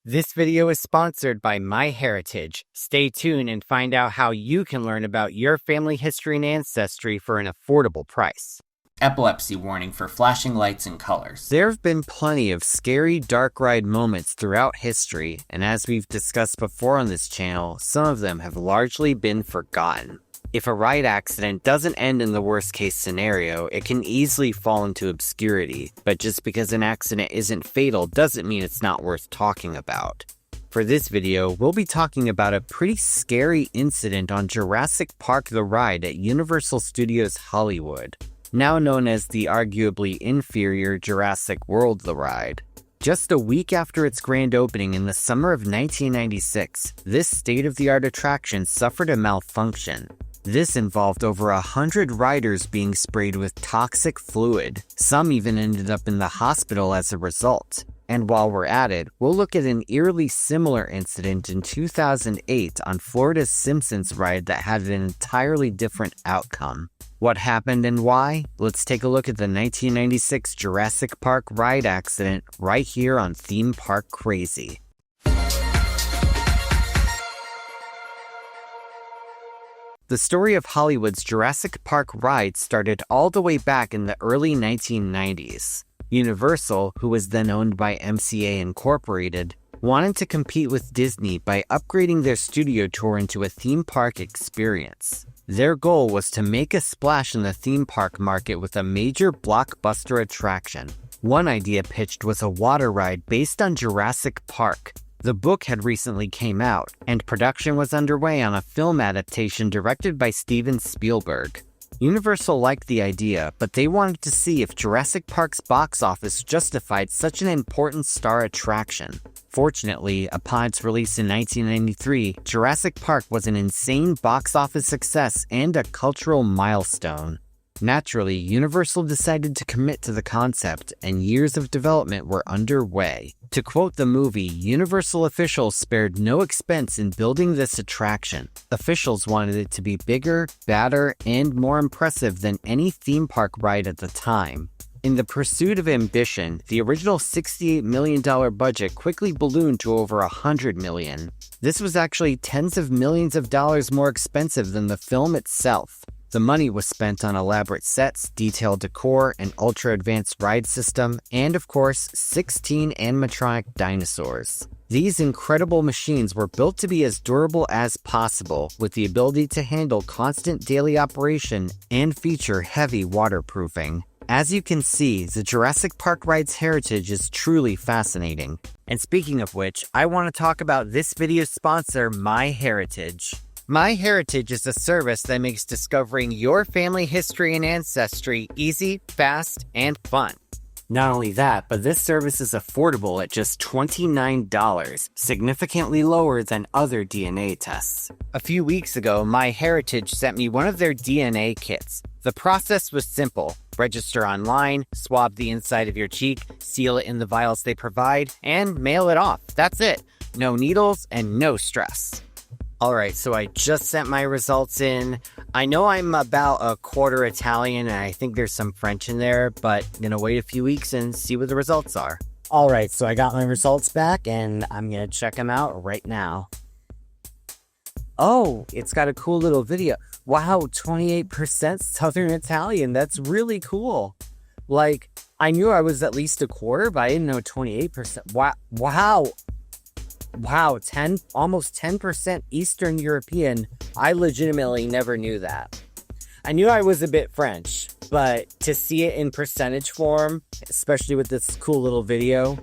This video is sponsored by MyHeritage. Stay tuned and find out how you can learn about your family history and ancestry for an affordable price. Epilepsy warning for flashing lights and colors. There have been plenty of scary dark ride moments throughout history, and as we've discussed before on this channel, some of them have largely been forgotten. If a ride accident doesn't end in the worst case scenario, it can easily fall into obscurity, but just because an accident isn't fatal doesn't mean it's not worth talking about. For this video, we'll be talking about a pretty scary incident on Jurassic Park the Ride at Universal Studios Hollywood, now known as the arguably inferior Jurassic World the Ride. Just a week after its grand opening in the summer of 1996, this state-of-the-art attraction suffered a malfunction. This involved over 100 riders being sprayed with toxic fluid. Some even ended up in the hospital as a result. And while we're at it, we'll look at an eerily similar incident in 2008 on Florida's Simpsons Ride that had an entirely different outcome. What happened and why? Let's take a look at the 1996 Jurassic Park ride accident right here on Theme Park Crazy. The story of Hollywood's Jurassic Park ride started all the way back in the early 1990s. Universal, who was then owned by MCA Incorporated, wanted to compete with Disney by upgrading their studio tour into a theme park experience. Their goal was to make a splash in the theme park market with a major blockbuster attraction. One idea pitched was a water ride based on Jurassic Park. The book had recently came out, and production was underway on a film adaptation directed by Steven Spielberg. Universal liked the idea, but they wanted to see if Jurassic Park's box office justified such an important star attraction. Fortunately, upon its release in 1993, Jurassic Park was an insane box office success and a cultural milestone. Naturally, Universal decided to commit to the concept, and years of development were underway. To quote the movie, Universal officials spared no expense in building this attraction. Officials wanted it to be bigger, badder, and more impressive than any theme park ride at the time. In the pursuit of ambition, the original $68 million budget quickly ballooned to over $100 million. This was actually tens of millions of dollars more expensive than the film itself. The money was spent on elaborate sets, detailed decor, an ultra-advanced ride system, and of course, 16 animatronic dinosaurs. These incredible machines were built to be as durable as possible, with the ability to handle constant daily operation and feature heavy waterproofing. As you can see, the Jurassic Park ride's heritage is truly fascinating. And speaking of which, I want to talk about this video's sponsor, MyHeritage. MyHeritage is a service that makes discovering your family history and ancestry easy, fast, and fun. Not only that, but this service is affordable at just $29, significantly lower than other DNA tests. A few weeks ago, MyHeritage sent me one of their DNA kits. The process was simple. Register online, swab the inside of your cheek, seal it in the vials they provide, and mail it off. That's it. No needles and no stress. Alright, so I just sent my results in. I know I'm about a quarter Italian and I think there's some French in there, but I'm gonna wait a few weeks and see what the results are. Alright, so I got my results back and I'm gonna check them out right now. Oh, it's got a cool little video. Wow, 28% Southern Italian. That's really cool. Like, I knew I was at least a quarter, but I didn't know 28%. Wow. Wow, almost 10% Eastern European. I legitimately never knew that. I knew I was a bit French, but to see it in percentage form, especially with this cool little video,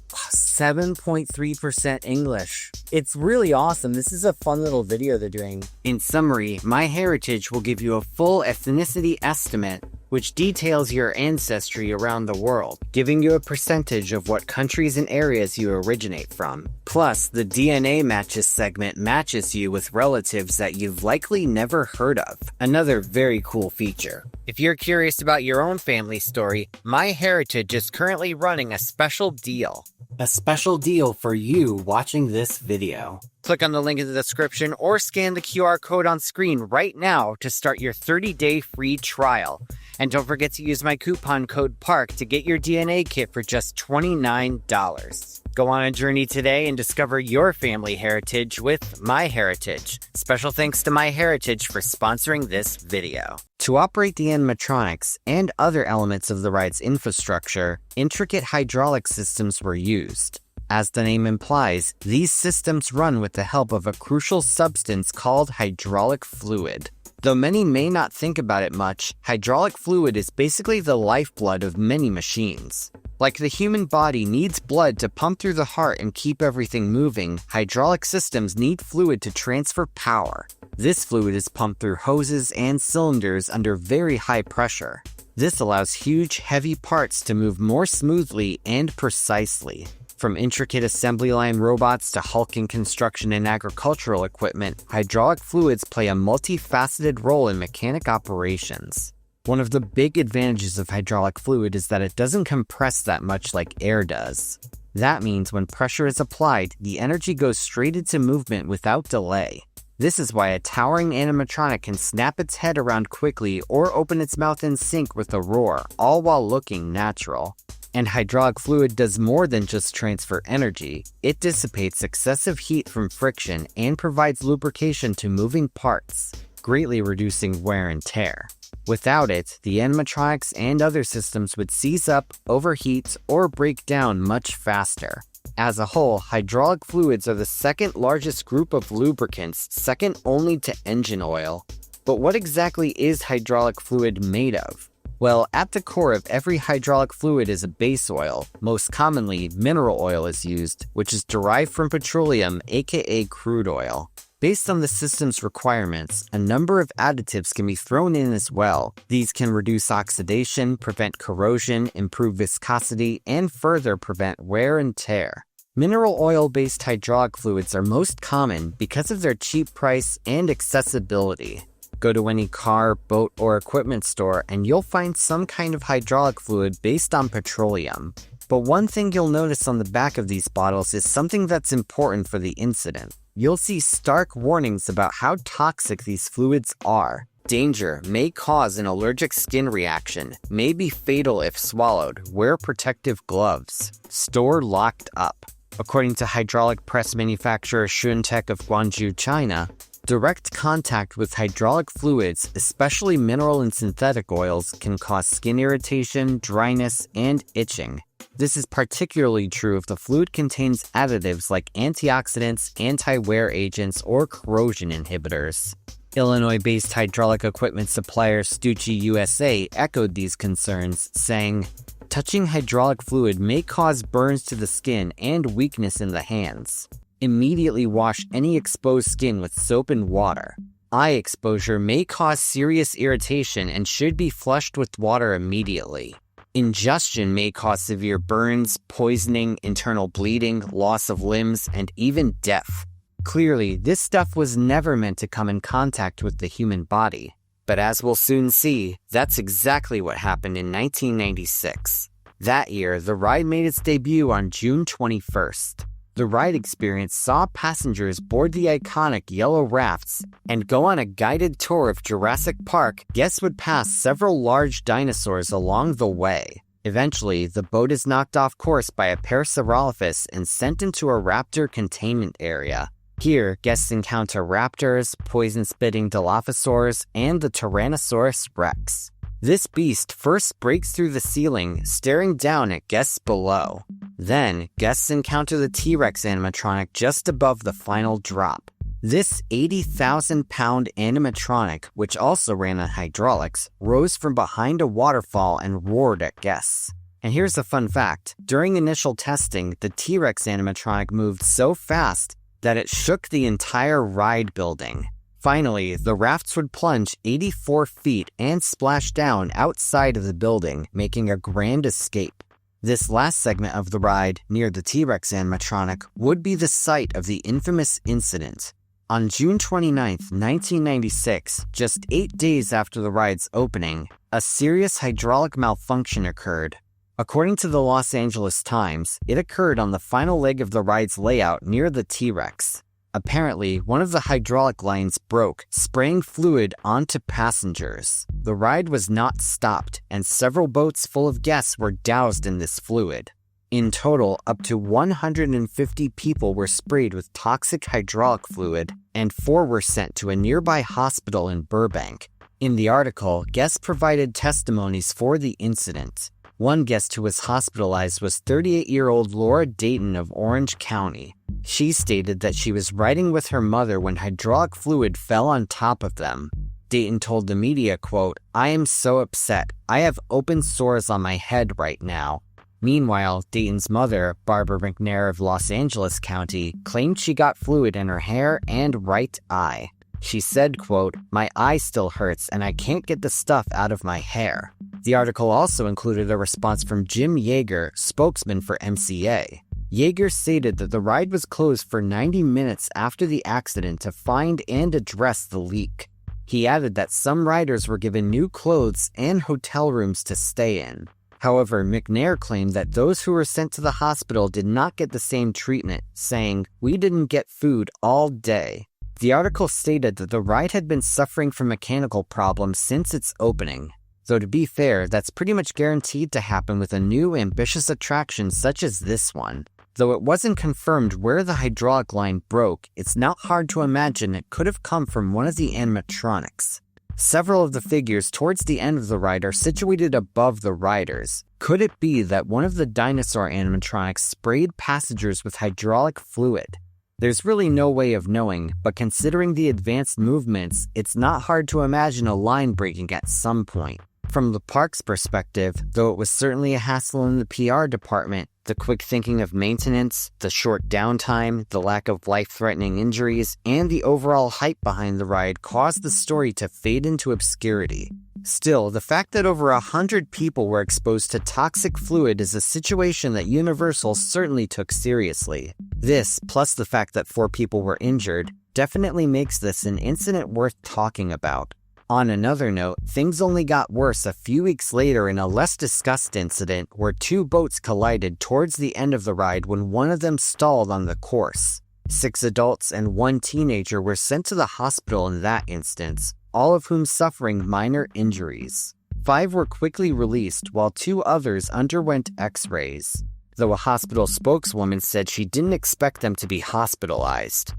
7.3% English. It's really awesome. This is a fun little video they're doing. In summary, MyHeritage will give you a full ethnicity estimate, which details your ancestry around the world, giving you a percentage of what countries and areas you originate from. Plus, the DNA Matches segment matches you with relatives that you've likely never heard of. Another very cool feature. If you're curious about your own family story, MyHeritage is currently running a special deal. A special deal for you watching this video. Click on the link in the description or scan the QR code on screen right now to start your 30-day free trial. And don't forget to use my coupon code PARK to get your DNA kit for just $29. Go on a journey today and discover your family heritage with MyHeritage. Special thanks to MyHeritage for sponsoring this video. To operate the animatronics and other elements of the ride's infrastructure, intricate hydraulic systems were used. As the name implies, these systems run with the help of a crucial substance called hydraulic fluid. Though many may not think about it much, hydraulic fluid is basically the lifeblood of many machines. Like the human body needs blood to pump through the heart and keep everything moving, hydraulic systems need fluid to transfer power. This fluid is pumped through hoses and cylinders under very high pressure. This allows huge, heavy parts to move more smoothly and precisely. From intricate assembly line robots to hulking construction and agricultural equipment, hydraulic fluids play a multifaceted role in mechanic operations. One of the big advantages of hydraulic fluid is that it doesn't compress that much like air does. That means when pressure is applied, the energy goes straight into movement without delay. This is why a towering animatronic can snap its head around quickly or open its mouth in sync with a roar, all while looking natural. And hydraulic fluid does more than just transfer energy. It dissipates excessive heat from friction and provides lubrication to moving parts, greatly reducing wear and tear. Without it, the animatronics and other systems would seize up, overheat, or break down much faster. As a whole, hydraulic fluids are the second largest group of lubricants, second only to engine oil. But what exactly is hydraulic fluid made of? Well, at the core of every hydraulic fluid is a base oil. Most commonly, mineral oil is used, which is derived from petroleum, aka crude oil. Based on the system's requirements, a number of additives can be thrown in as well. These can reduce oxidation, prevent corrosion, improve viscosity, and further prevent wear and tear. Mineral oil-based hydraulic fluids are most common because of their cheap price and accessibility. Go to any car, boat, or equipment store and you'll find some kind of hydraulic fluid based on petroleum. But one thing you'll notice on the back of these bottles is something that's important for the incident. You'll see stark warnings about how toxic these fluids are. Danger, may cause an allergic skin reaction, may be fatal if swallowed, wear protective gloves. Store locked up. According to hydraulic press manufacturer Xuntech of Guangzhou, China, direct contact with hydraulic fluids, especially mineral and synthetic oils, can cause skin irritation, dryness, and itching. This is particularly true if the fluid contains additives like antioxidants, anti-wear agents, or corrosion inhibitors. Illinois-based hydraulic equipment supplier Stucci USA echoed these concerns, saying, "Touching hydraulic fluid may cause burns to the skin and weakness in the hands. Immediately wash any exposed skin with soap and water. Eye exposure may cause serious irritation and should be flushed with water immediately. Ingestion may cause severe burns, poisoning, internal bleeding, loss of limbs, and even death." Clearly, this stuff was never meant to come in contact with the human body. But as we'll soon see, that's exactly what happened in 1996. That year, the ride made its debut on June 21st. The ride experience saw passengers board the iconic yellow rafts and go on a guided tour of Jurassic Park. Guests would pass several large dinosaurs along the way. Eventually, the boat is knocked off course by a Parasaurolophus and sent into a raptor containment area. Here, guests encounter raptors, poison-spitting Dilophosaurs, and the Tyrannosaurus Rex. This beast first breaks through the ceiling, staring down at guests below. Then, guests encounter the T-Rex animatronic just above the final drop. This 80,000-pound animatronic, which also ran on hydraulics, rose from behind a waterfall and roared at guests. And here's a fun fact. During initial testing, the T-Rex animatronic moved so fast that it shook the entire ride building. Finally, the rafts would plunge 84 feet and splash down outside of the building, making a grand escape. This last segment of the ride, near the T-Rex animatronic, would be the site of the infamous incident. On June 29, 1996, just 8 days after the ride's opening, a serious hydraulic malfunction occurred. According to the Los Angeles Times, it occurred on the final leg of the ride's layout near the T-Rex. Apparently, one of the hydraulic lines broke, spraying fluid onto passengers. The ride was not stopped, and several boats full of guests were doused in this fluid. In total, up to 150 people were sprayed with toxic hydraulic fluid, and 4 were sent to a nearby hospital in Burbank. In the article, guests provided testimonies for the incident. One guest who was hospitalized was 38-year-old Laura Dayton of Orange County. She stated that she was riding with her mother when hydraulic fluid fell on top of them. Dayton told the media, quote, "I am so upset. I have open sores on my head right now." Meanwhile, Dayton's mother, Barbara McNair of Los Angeles County, claimed she got fluid in her hair and right eye. She said, quote, "My eye still hurts and I can't get the stuff out of my hair." The article also included a response from Jim Yeager, spokesman for MCA. Yeager stated that the ride was closed for 90 minutes after the accident to find and address the leak. He added that some riders were given new clothes and hotel rooms to stay in. However, McNair claimed that those who were sent to the hospital did not get the same treatment, saying, "We didn't get food all day." The article stated that the ride had been suffering from mechanical problems since its opening. Though to be fair, that's pretty much guaranteed to happen with a new, ambitious attraction such as this one. Though it wasn't confirmed where the hydraulic line broke, it's not hard to imagine it could have come from one of the animatronics. Several of the figures towards the end of the ride are situated above the riders. Could it be that one of the dinosaur animatronics sprayed passengers with hydraulic fluid? There's really no way of knowing, but considering the advanced movements, it's not hard to imagine a line breaking at some point. From the park's perspective, though it was certainly a hassle in the PR department, the quick thinking of maintenance, the short downtime, the lack of life-threatening injuries, and the overall hype behind the ride caused the story to fade into obscurity. Still, the fact that over 100 people were exposed to toxic fluid is a situation that Universal certainly took seriously. This, plus the fact that 4 people were injured, definitely makes this an incident worth talking about. On another note, things only got worse a few weeks later in a less discussed incident where 2 boats collided towards the end of the ride when one of them stalled on the course. 6 adults and 1 teenager were sent to the hospital in that instance, all of whom suffering minor injuries. 5 were quickly released while 2 others underwent x-rays, though a hospital spokeswoman said she didn't expect them to be hospitalized.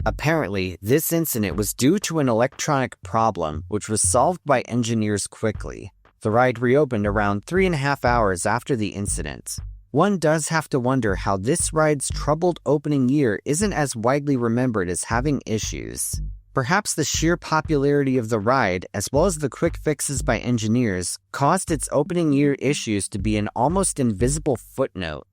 Apparently, this incident was due to an electronic problem, which was solved by engineers quickly. The ride reopened around 3.5 hours after the incident. One does have to wonder how this ride's troubled opening year isn't as widely remembered as having issues. Perhaps the sheer popularity of the ride, as well as the quick fixes by engineers, caused its opening year issues to be an almost invisible footnote.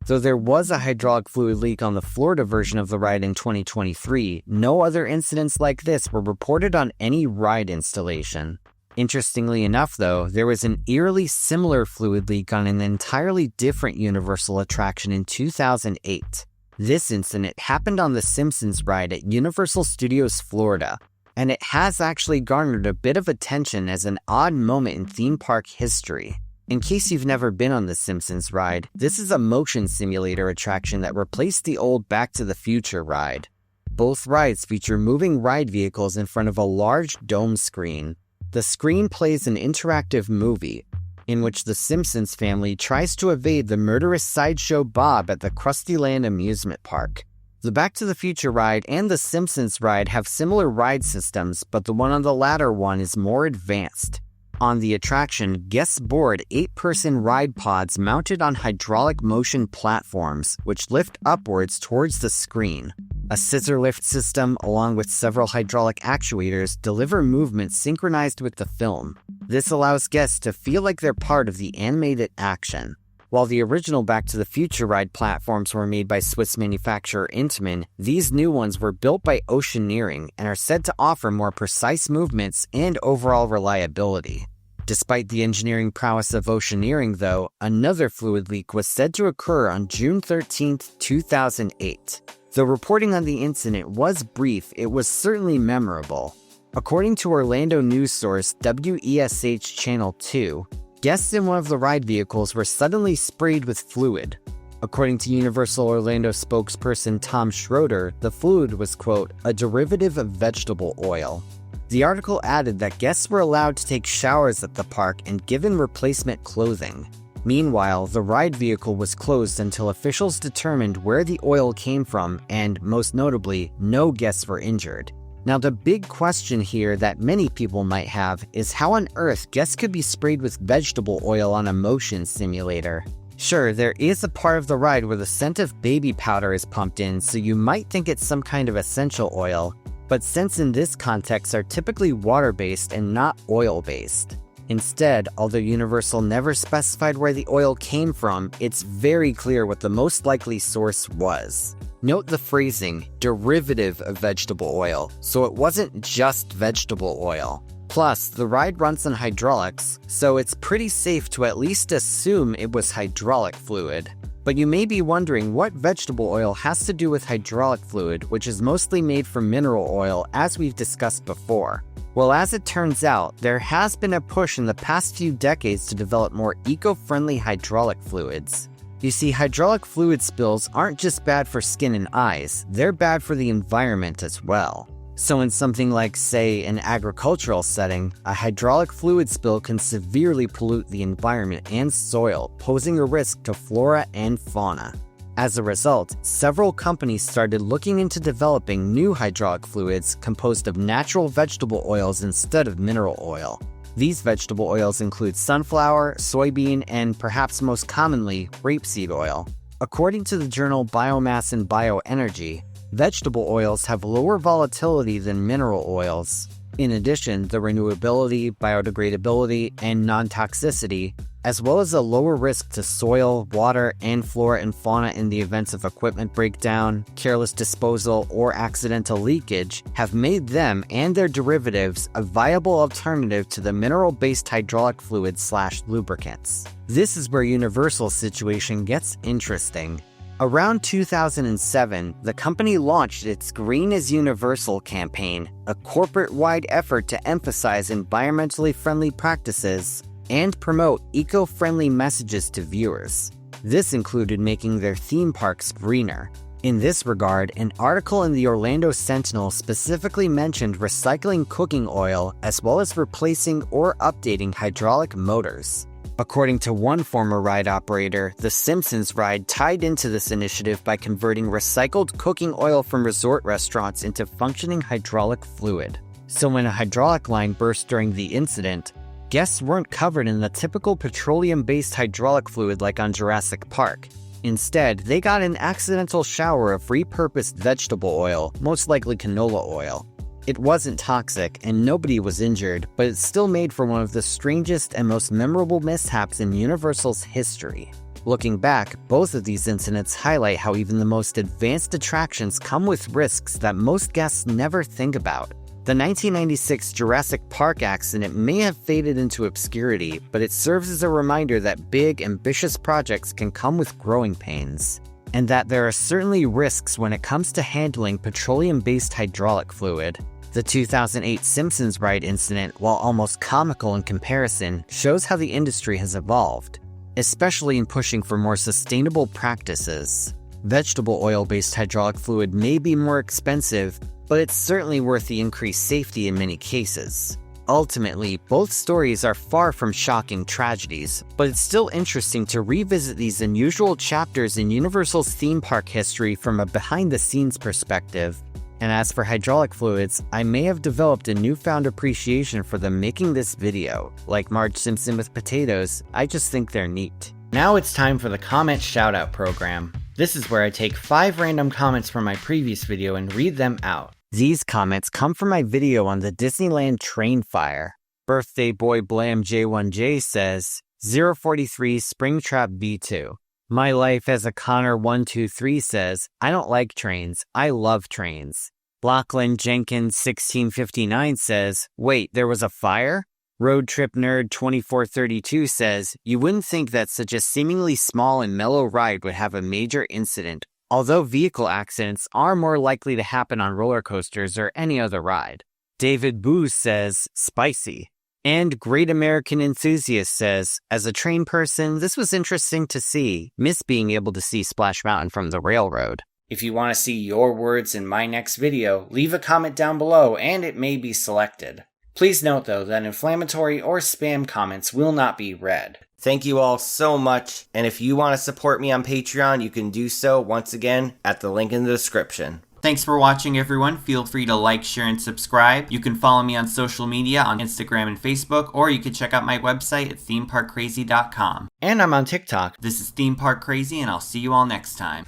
Though there was a hydraulic fluid leak on the Florida version of the ride in 2023, no other incidents like this were reported on any ride installation. Interestingly enough, though, there was an eerily similar fluid leak on an entirely different Universal attraction in 2008. This incident happened on the Simpsons Ride at Universal Studios Florida, and it has actually garnered a bit of attention as an odd moment in theme park history. In case you've never been on the Simpsons Ride, this is a motion simulator attraction that replaced the old Back to the Future ride. Both rides feature moving ride vehicles in front of a large dome screen. The screen plays an interactive movie, in which the Simpsons family tries to evade the murderous sideshow Bob at the Krusty Land amusement park. The Back to the Future ride and the Simpsons Ride have similar ride systems, but the one on the latter one is more advanced. On the attraction, guests board 8-person ride pods mounted on hydraulic motion platforms, which lift upwards towards the screen. A scissor lift system, along with several hydraulic actuators, deliver movement synchronized with the film. This allows guests to feel like they're part of the animated action. While the original Back to the Future ride platforms were made by Swiss manufacturer Intamin, these new ones were built by Oceaneering and are said to offer more precise movements and overall reliability. Despite the engineering prowess of Oceaneering, though, another fluid leak was said to occur on June 13, 2008. Though reporting on the incident was brief, it was certainly memorable. According to Orlando news source WESH Channel 2, guests in one of the ride vehicles were suddenly sprayed with fluid. According to Universal Orlando spokesperson Tom Schroeder, the fluid was, quote, a derivative of vegetable oil. The article added that guests were allowed to take showers at the park and given replacement clothing. Meanwhile, the ride vehicle was closed until officials determined where the oil came from, and most notably, no guests were injured. Now, the big question here that many people might have is how on earth guests could be sprayed with vegetable oil on a motion simulator. Sure, there is a part of the ride where the scent of baby powder is pumped in, so you might think it's some kind of essential oil, but scents in this context are typically water-based and not oil-based. Instead, although Universal never specified where the oil came from, it's very clear what the most likely source was. Note the phrasing, derivative of vegetable oil, so it wasn't just vegetable oil. Plus, the ride runs on hydraulics, so it's pretty safe to at least assume it was hydraulic fluid. But you may be wondering what vegetable oil has to do with hydraulic fluid, which is mostly made from mineral oil, as we've discussed before. Well, as it turns out, there has been a push in the past few decades to develop more eco-friendly hydraulic fluids. You see, hydraulic fluid spills aren't just bad for skin and eyes, they're bad for the environment as well. So in something like, say, an agricultural setting, a hydraulic fluid spill can severely pollute the environment and soil, posing a risk to flora and fauna. As a result, several companies started looking into developing new hydraulic fluids composed of natural vegetable oils instead of mineral oil. These vegetable oils include sunflower, soybean, and perhaps most commonly, rapeseed oil. According to the journal Biomass and Bioenergy, vegetable oils have lower volatility than mineral oils. In addition, the renewability, biodegradability, and non-toxicity, as well as a lower risk to soil, water, and flora and fauna in the event of equipment breakdown, careless disposal, or accidental leakage, have made them and their derivatives a viable alternative to the mineral-based hydraulic fluids/lubricants. This is where Universal's situation gets interesting. Around 2007, the company launched its Green is Universal campaign, a corporate-wide effort to emphasize environmentally friendly practices and promote eco-friendly messages to viewers. This included making their theme parks greener. In this regard, an article in the Orlando Sentinel specifically mentioned recycling cooking oil as well as replacing or updating hydraulic motors. According to one former ride operator, the Simpsons Ride tied into this initiative by converting recycled cooking oil from resort restaurants into functioning hydraulic fluid. So when a hydraulic line burst during the incident, guests weren't covered in the typical petroleum-based hydraulic fluid like on Jurassic Park. Instead, they got an accidental shower of repurposed vegetable oil, most likely canola oil. It wasn't toxic, and nobody was injured, but it still made for one of the strangest and most memorable mishaps in Universal's history. Looking back, both of these incidents highlight how even the most advanced attractions come with risks that most guests never think about. The 1996 Jurassic Park accident may have faded into obscurity, but it serves as a reminder that big, ambitious projects can come with growing pains, and that there are certainly risks when it comes to handling petroleum-based hydraulic fluid. The 2008 Simpsons Ride incident, while almost comical in comparison, shows how the industry has evolved, especially in pushing for more sustainable practices. Vegetable oil-based hydraulic fluid may be more expensive, but it's certainly worth the increased safety in many cases. Ultimately, both stories are far from shocking tragedies, but it's still interesting to revisit these unusual chapters in Universal's theme park history from a behind-the-scenes perspective. And as for hydraulic fluids, I may have developed a newfound appreciation for them making this video. Like Marge Simpson with potatoes, I just think they're neat. Now it's time for the comment shoutout program. This is where I take 5 random comments from my previous video and read them out. These comments come from my video on the Disneyland train fire. Birthday Boy Blam J1J says, 043 Springtrap V2. My Life as a Connor 123 says, I don't like trains, I love trains. Lachlan Jenkins 1659 says, wait, there was a fire? Road Trip Nerd 2432 says, you wouldn't think that such a seemingly small and mellow ride would have a major incident, although vehicle accidents are more likely to happen on roller coasters or any other ride. David Booz says, spicy. And Great American Enthusiast says, as a train person, this was interesting to see. Miss being able to see Splash Mountain from the railroad. If you want to see your words in my next video, leave a comment down below and it may be selected. Please note though that inflammatory or spam comments will not be read. Thank you all so much, and if you want to support me on Patreon, you can do so once again at the link in the description. Thanks for watching, everyone. Feel free to like, share, and subscribe. You can follow me on social media on Instagram and Facebook, or you can check out my website at themeparkcrazy.com. And I'm on TikTok. This is Theme Park Crazy, and I'll see you all next time.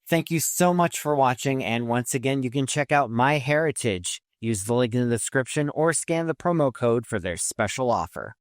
Thank you so much for watching, and once again, you can check out My Heritage. Use the link in the description or scan the promo code for their special offer.